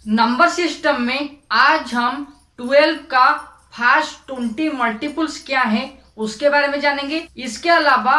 Number system में आज हम 12 का फास्ट 20 मल्टीपल्स क्या है उसके बारे में जानेंगे। इसके अलावा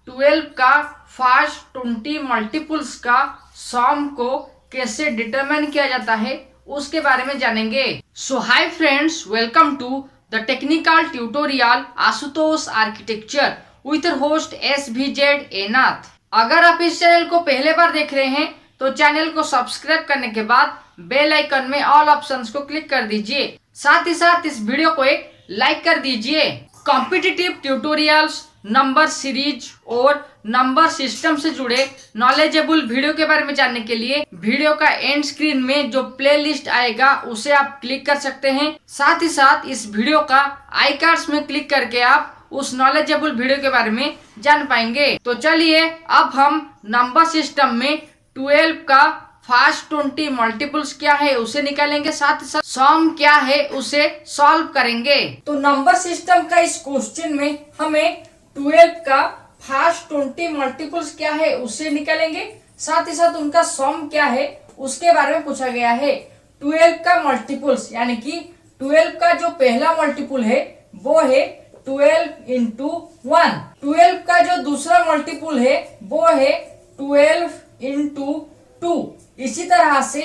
12 का फास्ट 20 मल्टीपल्स का सम को कैसे डिटरमाइन किया जाता है उसके बारे में जानेंगे। So hi friends, welcome to the technical tutorial Ashutosh architecture with host SVZ एनाथ। अगर आप इस चैनल को पहले बार देख रहे हैं तो चैनल को सब्सक्राइब करने के बाद बेल आइकन में ऑल ऑप्शंस को क्लिक कर दीजिए। साथ ही साथ इस वीडियो को एक लाइक कर दीजिए। कॉम्पिटिटिव ट्यूटोरियल्स, नंबर सीरीज और नंबर सिस्टम से जुड़े नॉलेजेबल वीडियो के बारे में जानने के लिए वीडियो का एंड स्क्रीन में जो प्लेलिस्ट आएगा उसे आप क्लिक कर सकते हैं। साथ ही साथ इस वीडियो का आई कार्ड्स में क्लिक करके आप उस नॉलेजेबल वीडियो के बारे में जान पाएंगे। तो चलिए अब हम नंबर सिस्टम में 12 का फास्ट 20 मल्टीपल्स क्या है उसे निकालेंगे, साथ ही साथ सम क्या है उसे सॉल्व करेंगे। तो नंबर सिस्टम का इस क्वेश्चन में हमें 12 का फास्ट 20 मल्टीपल्स क्या है उसे निकालेंगे, साथ ही साथ उनका सम क्या है उसके बारे में पूछा गया है। 12 का मल्टीपल्स यानी कि 12 का जो पहला मल्टीपल है वो है 12 इंटू 1। 12 का जो दूसरा मल्टीपल है वो है 12 इंटू 2। इसी तरह से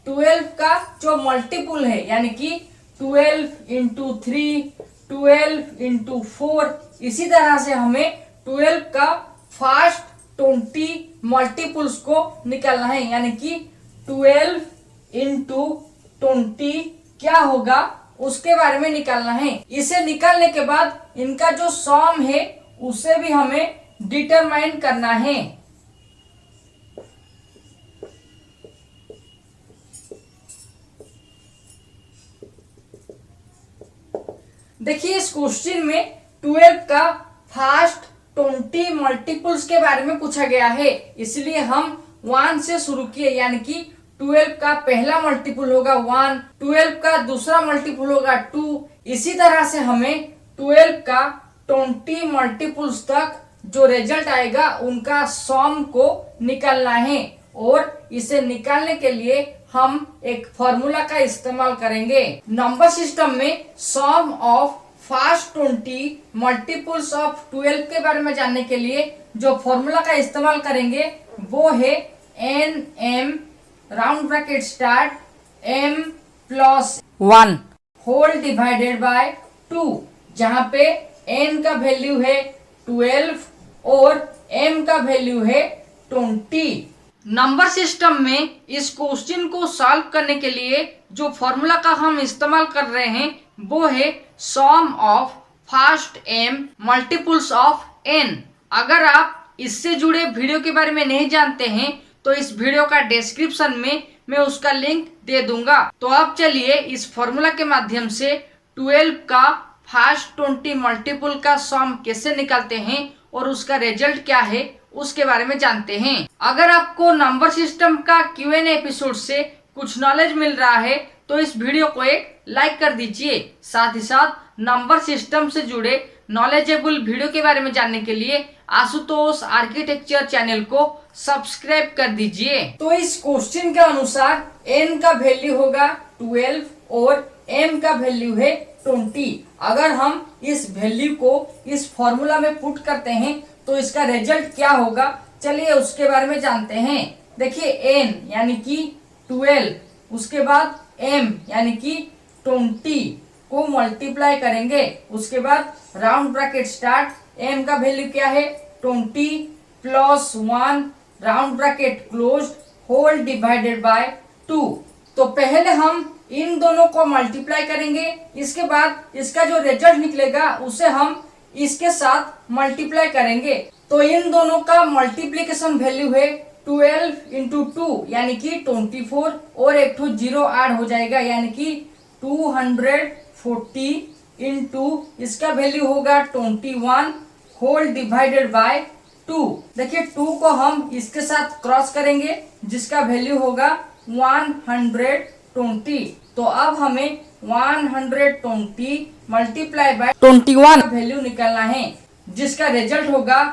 12 का जो मल्टीपल है यानी कि 12 इंटू 3, 12 इंटू 4, इसी तरह से हमें 12 का फास्ट 20 मल्टीपल्स को निकालना है, यानी कि 12 इंटू 20 क्या होगा उसके बारे में निकालना है। इसे निकालने के बाद इनका जो सम है उसे भी हमें डिटरमाइन करना है। देखिए इस क्वेश्चन में 12 का फास्ट 20 मल्टीपल्स के बारे में पूछा गया है, इसलिए हम 1 से शुरू किए, यानी कि 12 का पहला मल्टीपल होगा 1, 12 का दूसरा मल्टीपल होगा 2। इसी तरह से हमें 12 का 20 मल्टीपल्स तक जो रिजल्ट आएगा उनका सम को निकालना है, और इसे निकालने के लिए हम एक फॉर्मूला का इस्तेमाल करेंगे। नंबर सिस्टम में सम ऑफ फास्ट 20 मल्टीपल्स ऑफ 12 के बारे में जानने के लिए जो फॉर्मूला का इस्तेमाल करेंगे वो है NM round bracket start M plus 1 whole divided by 2, जहां पे N का वैल्यू है 12 और M का वैल्यू है 20। नंबर सिस्टम में इस क्वेश्चन को सॉल्व करने के लिए जो फॉर्मूला का हम इस्तेमाल कर रहे हैं वो है sum of first m multiples of n। अगर आप इससे जुड़े वीडियो के बारे में नहीं जानते हैं तो इस वीडियो का डिस्क्रिप्शन में मैं उसका लिंक दे दूंगा। तो अब चलिए इस फॉर्मूला के माध्यम से 12 का फास्ट 20 मल्टीपल का सम कैसे निकालते हैं और उसका रिजल्ट क्या है उसके बारे में जानते हैं। अगर आपको नंबर सिस्टम का Q&A एपिसोड से कुछ नॉलेज मिल रहा है तो इस वीडियो को एक लाइक कर दीजिए। साथ ही साथ नंबर सिस्टम से जुड़े नॉलेजेबल वीडियो के बारे में जानने के लिए आशुतोष आर्किटेक्चर चैनल को सब्सक्राइब कर दीजिए। तो इस क्वेश्चन के अनुसार n का वैल्यू होगा 12 और m का वैल्यू है 20। अगर हम इस वैल्यू को इस फॉर्मूला में पुट करते हैं तो इसका रिजल्ट क्या होगा, चलिए उसके बारे में जानते हैं। देखिए n यानी कि 12, उसके बाद m यानी कि 20 को मल्टीप्लाई करेंगे, उसके बाद राउंड ब्रैकेट स्टार्ट m का वैल्यू क्या है 20 plus 1 round bracket close whole divided by 2। तो पहले हम इन दोनों को मल्टीप्लाई करेंगे, इसके बाद इसका जो रिजल्ट निकलेगा उसे हम इसके साथ मल्टीप्लाई करेंगे। तो इन दोनों का मल्टीप्लीकेशन वैल्यू है 12 इंटू 2 यानी कि 24, और एक तो 0 ऐड हो जाएगा यानी कि 240 इंटू इसका वैल्यू होगा 21 होल डिवाइडेड बाय 2। देखिए 2 को हम इसके साथ क्रॉस करेंगे जिसका वैल्यू होगा 120। तो अब हमें 120 मल्टीप्लाई बाय 21 वैल्यू निकालना है जिसका रिजल्ट होगा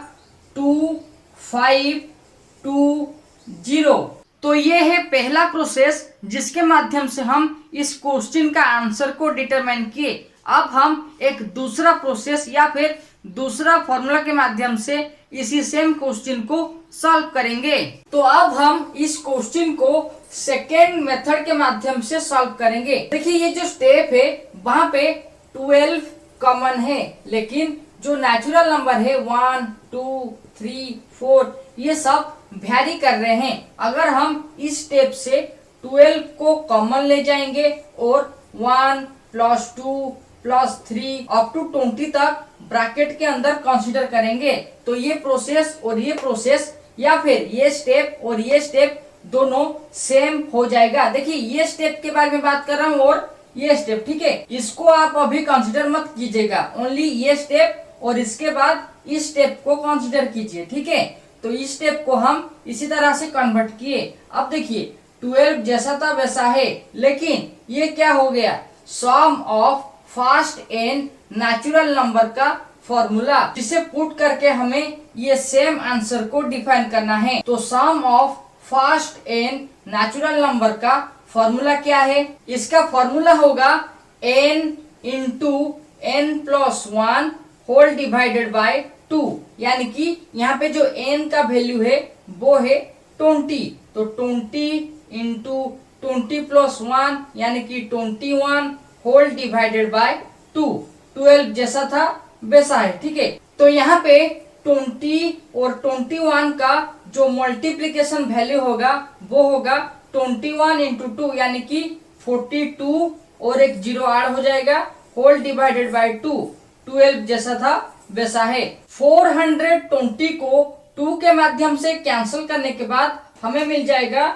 2520। तो ये है पहला प्रोसेस जिसके माध्यम से हम इस क्वेश्चन का आंसर को डिटरमाइन किए। अब हम एक दूसरा प्रोसेस या फिर दूसरा फॉर्मूला के माध्यम से इसी सेम क्वेश्चन को सॉल्व करेंगे। तो अब हम इस क्वेश्चन को सेकेंड मेथड के माध्यम से सॉल्व करेंगे। देखिए ये जो स्टेप है वहां पे 12 कॉमन है, लेकिन जो नेचुरल नंबर है 1, 2, 3, 4 ये सब वैरी कर रहे हैं। अगर हम इस स्टेप से 12 को कॉमन ले जाएंगे और 1 + 2 + 3 अप टू 20 तक ब्रैकेट के अंदर कंसीडर करेंगे, तो ये प्रोसेस और ये प्रोसेस या फिर ये स्टेप और ये स्टेप दोनों सेम हो जाएगा। देखिए ये स्टेप के बारे में बात कर रहा हूँ और ये स्टेप, ठीक है, इसको आप अभी कंसीडर मत कीजिएगा, ओनली ये स्टेप और इसके बाद इस स्टेप को कंसीडर कीजिए, ठीक है। तो इस स्टेप को हम इसी तरह से कन्वर्ट किए। अब देखिए 12 जैसा था वैसा है, लेकिन ये क्या हो गया, sum of first n natural number का फॉर्मूला, जिसे पुट करके हमें ये सेम आंसर को डिफाइन करना है। तो sum of first n natural number का फॉर्मूला क्या है, इसका फॉर्मूला होगा n into n+1 whole divided by 2, यानी कि यहाँ पे जो n का वैल्यू है वो है 20, तो 20 इंटू 20+1 यानी कि 21 होल डिवाइडेड बाय 2। 12 जैसा था वैसा है, ठीक है। तो यहाँ पे 20 और 21 का जो मल्टीप्लीकेशन वैल्यू होगा वो होगा 21 इंटू 2 यानी कि 42 और एक 0 ऐड हो जाएगा होल डिवाइडेड बाय 2। 12 जैसा था वैसा है। 420 को 2 के माध्यम से कैंसिल करने के बाद हमें मिल जाएगा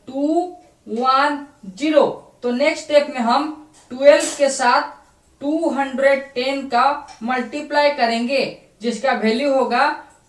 210। तो नेक्स्ट स्टेप में हम 12 के साथ 210 का मल्टीप्लाई करेंगे, जिसका वैल्यू होगा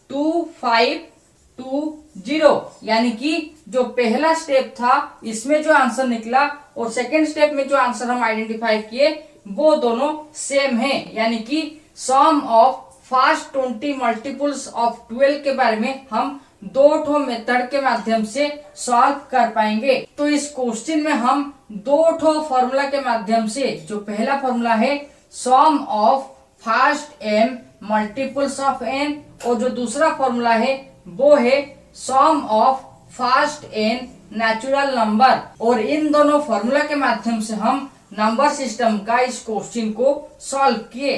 2520, यानी कि जो पहला स्टेप था इसमें जो आंसर निकला और सेकंड स्टेप में जो आंसर हम आइडेंटिफाई किए वो दोनों सेम है, यानी कि सम ऑफ फर्स्ट 20 मल्टीपल्स ऑफ 12 के बारे में हम दो मेथड के माध्यम से सॉल्व कर पाएंगे। तो इस क्वेश्चन में हम दो फॉर्मूला के माध्यम से, जो पहला फॉर्मूला है sum of first m multiples of n और जो दूसरा फॉर्मूला है वो है sum of first n natural number, और इन दोनों फॉर्मूला के माध्यम से हम नंबर सिस्टम का इस क्वेश्चन को सॉल्व किए।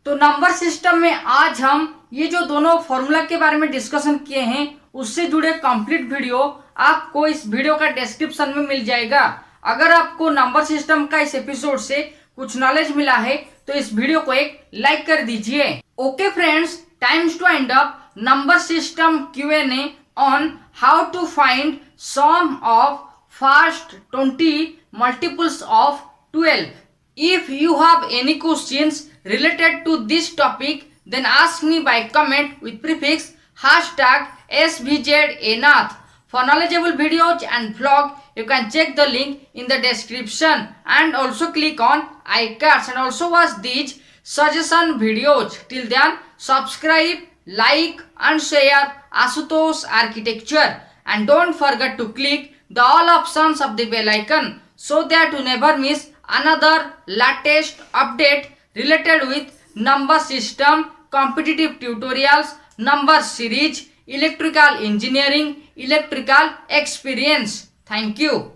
तो नंबर सिस्टम में आज हम ये जो दोनों फॉर्मूला के बारे में डिस्कशन किए हैं उससे जुड़े कंप्लीट वीडियो आपको इस वीडियो का डिस्क्रिप्शन में मिल जाएगा। अगर आपको नंबर सिस्टम का इस एपिसोड से कुछ नॉलेज मिला है तो इस वीडियो को एक लाइक कर दीजिए। Okay friends, times two and up number system Q&A on how to find sum of first 20 multiples of 12। If you have any questions related to this topic, then ask me by comment with prefix #SVZAnath. For knowledgeable videos and vlog, you can check the link in the description and also click on iCards and also watch these suggestion videos. Till then, subscribe, like and share Ashutosh Architecture, and don't forget to click the all options of the bell icon so that you never miss another latest update related with number system, competitive tutorials, number series, electrical engineering, electrical experience. Thank you.